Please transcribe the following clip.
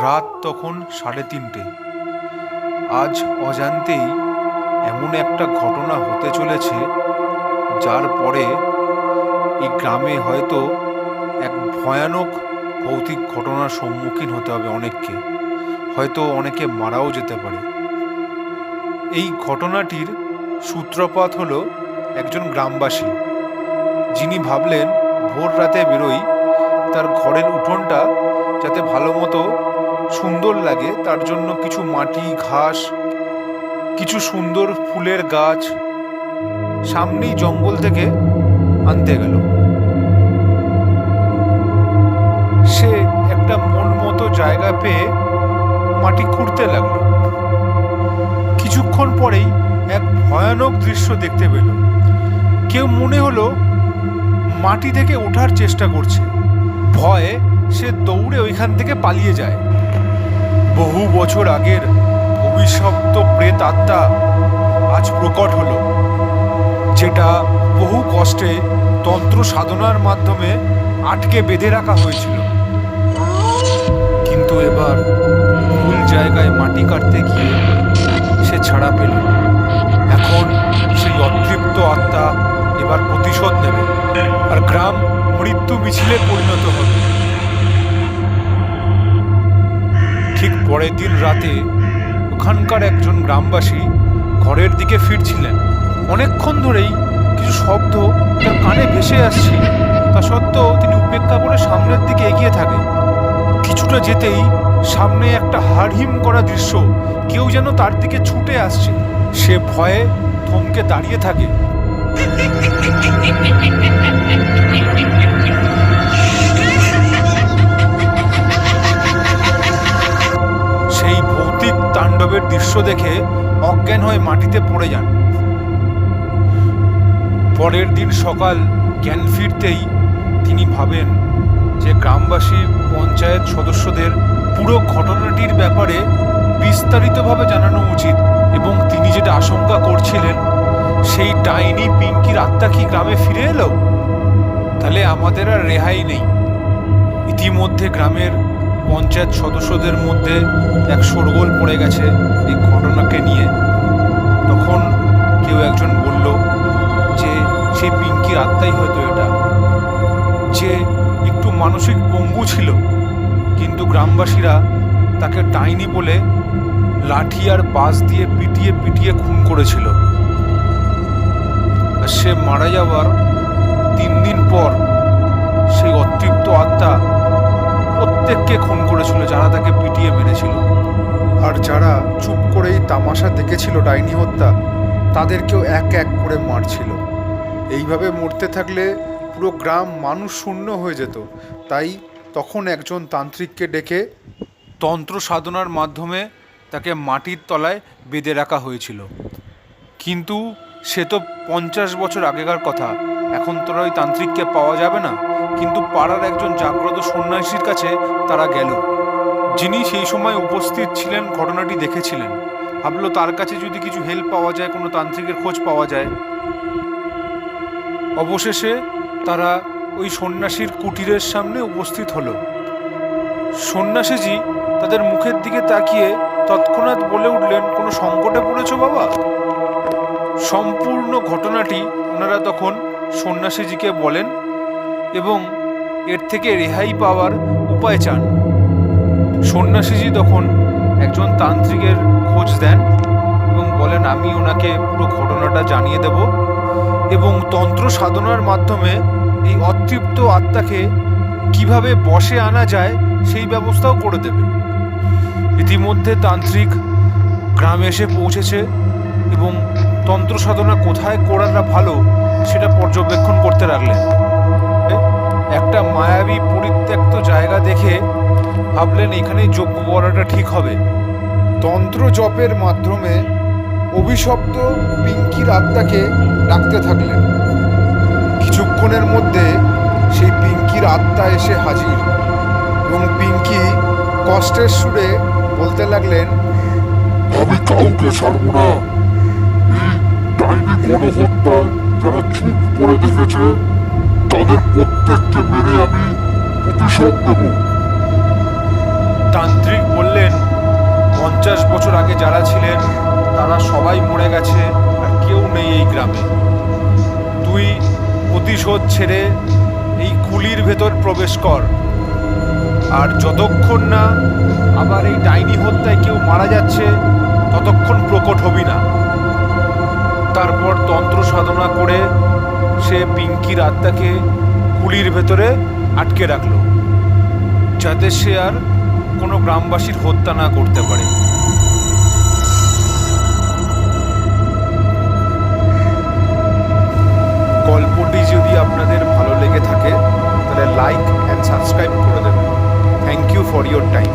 রাত তখন 3:30। আজ অজান্তেই এমন একটা ঘটনা হতে চলেছে যার পরে এই গ্রামে হয়তো এক ভয়ানক ভৌতিক ঘটনার সম্মুখীন হতে হবে অনেককে, হয়তো অনেকে মারাও যেতে পারে। এই ঘটনাটির সূত্রপাত হলো একজন গ্রামবাসী, যিনি ভাবলেন ভোর রাতে বেরোই, তার ঘরের উঠোনটা যাতে ভালো মতো সুন্দর লাগে তার জন্য কিছু মাটি, ঘাস, কিছু সুন্দর ফুলের গাছ সামনেই জঙ্গল থেকে আনতে গেল। সে একটা মন মতো জায়গা পেয়ে মাটি খুঁড়তে লাগলো। কিছুক্ষণ পরেই এক ভয়ানক দৃশ্য দেখতে পেল। কেউ মনে হলো মাটি থেকে ওঠার চেষ্টা করছে। ভয়ে সে দৌড়ে ওইখান থেকে পালিয়ে যায়। বহু বছর আগের অভিশপ্ত প্রেত আত্মা আজ প্রকট হলো, যেটা বহু কষ্টে তন্ত্র সাধনার মাধ্যমে আটকে বেঁধে রাখা হয়েছিল। কিন্তু এবার ভুল জায়গায় মাটি কাটতে গিয়ে সে ছাড়া পেল। এখন সেই অতৃপ্ত আত্মা এবার প্রতিশোধ নেবে, আর গ্রাম মৃত্যু মিছিলে পরিণত হবে। ঠিক পরের দিন রাতে ওখানকার একজন গ্রামবাসী ঘরের দিকে ফিরছিলেন। অনেকক্ষণ ধরেই কিছু শব্দ তার কানে ভেসে আসছে, তা সত্ত্বেও তিনি উপেক্ষা করে সামনের দিকে এগিয়ে থাকে। কিছুটা যেতেই সামনে একটা হাড়হিম করা দৃশ্য, কেউ যেন তার দিকে ছুটে আসছে। সে ভয়ে থমকে দাঁড়িয়ে থাকে। সেই ভৌতিক তাণ্ডবের দৃশ্য দেখে অজ্ঞান হয়ে মাটিতে পড়ে যান। পরের দিন সকাল জ্ঞান ফিরতেই তিনি ভাবেন যে গ্রামবাসী পঞ্চায়েত সদস্যদের পুরো ঘটনাটির ব্যাপারে বিস্তারিতভাবে জানানো উচিত, এবং তিনি যেটা আশঙ্কা করছিলেন সেই ডাইনি পিঙ্কির আত্মা কি গ্রামে ফিরে এলো, তাহলে আমাদের আর রেহাই নেই। ইতিমধ্যে গ্রামের পঞ্চায়েত সদস্যদের মধ্যে এক শোরগোল পড়ে গেছে এই ঘটনাকে নিয়ে। তখন কেউ একজন বলল যে সেই পিঙ্কির আত্মাই হয়তো এটা, যে একটু মানসিক পঙ্গু ছিল, কিন্তু গ্রামবাসীরা তাকে ডাইনি বলে লাঠি আর বাঁশ দিয়ে পিটিয়ে পিটিয়ে খুন করেছিল। আর সে মারা যাওয়ার 3 দিন পর সেই অতৃপ্ত আত্মা প্রত্যেককে খুন করেছিল যারা তাকে পিটিয়ে মেরেছিল। আর যারা চুপ করেই তামাশা দেখেছিল ডাইনি হত্যা, তাদেরকেও এক এক করে মারছিল। এইভাবে মরতে থাকলে পুরো গ্রাম মানুষ শূন্য হয়ে যেত। তাই তখন একজন তান্ত্রিককে ডেকে তন্ত্র সাধনার মাধ্যমে তাকে মাটির তলায় বেঁধে রাখা হয়েছিল। কিন্তু সে তো 50 বছর আগেকার কথা, এখন তো ওই তান্ত্রিককে পাওয়া যাবে না। কিন্তু পাড়ার একজন জাগ্রত সন্ন্যাসীর কাছে তারা গেল, যিনি সেই সময় উপস্থিত ছিলেন, ঘটনাটি দেখেছিলেন। ভাবলো তার কাছে যদি কিছু হেল্প পাওয়া যায়, কোনো তান্ত্রিকের খোঁজ পাওয়া যায়। অবশেষে তারা ওই সন্ন্যাসীর কুটিরের সামনে উপস্থিত হলো। সন্ন্যাসীজি তাদের মুখের দিকে তাকিয়ে তৎক্ষণাৎ বলে উঠলেন, কোনো সংকটে পড়েছো বাবা? সম্পূর্ণ ঘটনাটি ওনারা তখন সন্ন্যাসীজিকে বলেন এবং এর থেকে রেহাই পাওয়ার উপায় চান। সন্ন্যাসীজি তখন একজন তান্ত্রিকের খোঁজ দেন এবং বলেন, আমি ওনাকে পুরো ঘটনাটা জানিয়ে দেব এবং তন্ত্র সাধনার মাধ্যমে এই অতৃপ্ত আত্মাকে কিভাবে বশে আনা যায় সেই ব্যবস্থাও করে দেবে। ইতিমধ্যে তান্ত্রিক গ্রামে এসে পৌঁছেছে এবং তন্ত্র সাধনা কোথায় করাটা ভালো সেটা পর্যবেক্ষণ করতে লাগলেন। একটা মায়াবী পরিত্যক্ত জায়গা দেখে ভাবলেন এখানেই যজ্ঞ করাটা ঠিক হবে। তন্ত্র জপের মাধ্যমে অভিশপ্ত পিঙ্কির আত্মাকে ডাকতে থাকলেন। কিছুক্ষণের মধ্যে সেই পিঙ্কির আত্মা এসে হাজির এবং পিঙ্কি কষ্টের সুরে বলতে লাগলেন, আমি কাউকে ছাড়বো না। এই ডাইনি গণহত্যায় যারা চুপ করে দেখেছে তাদের প্রত্যেককে মেরে আমি প্রতিশোধ নেব। তান্ত্রিক বললেন 50 বছর আগে যারা ছিলেন তারা সবাই মরে গেছে, আর কেউ নেই এই গ্রামে। তুই প্রতিশোধ ছেড়ে এই কুলির ভেতর প্রবেশ কর, আর যতক্ষণ না আবার এই ডাইনি হত্যায় কেউ মারা যাচ্ছে ততক্ষণ প্রকট হবি না। তারপর তন্ত্র সাধনা করে সে পিঙ্কির আত্মাকে কুলির ভেতরে আটকে রাখলো, যাতে সে আর কোনো গ্রামবাসীর হত্যা না করতে পারে। গল্পটি যদি আপনাদের ভালো লেগে থাকে তাহলে লাইক অ্যান্ড সাবস্ক্রাইব করে দেবেন। Thank you for your time.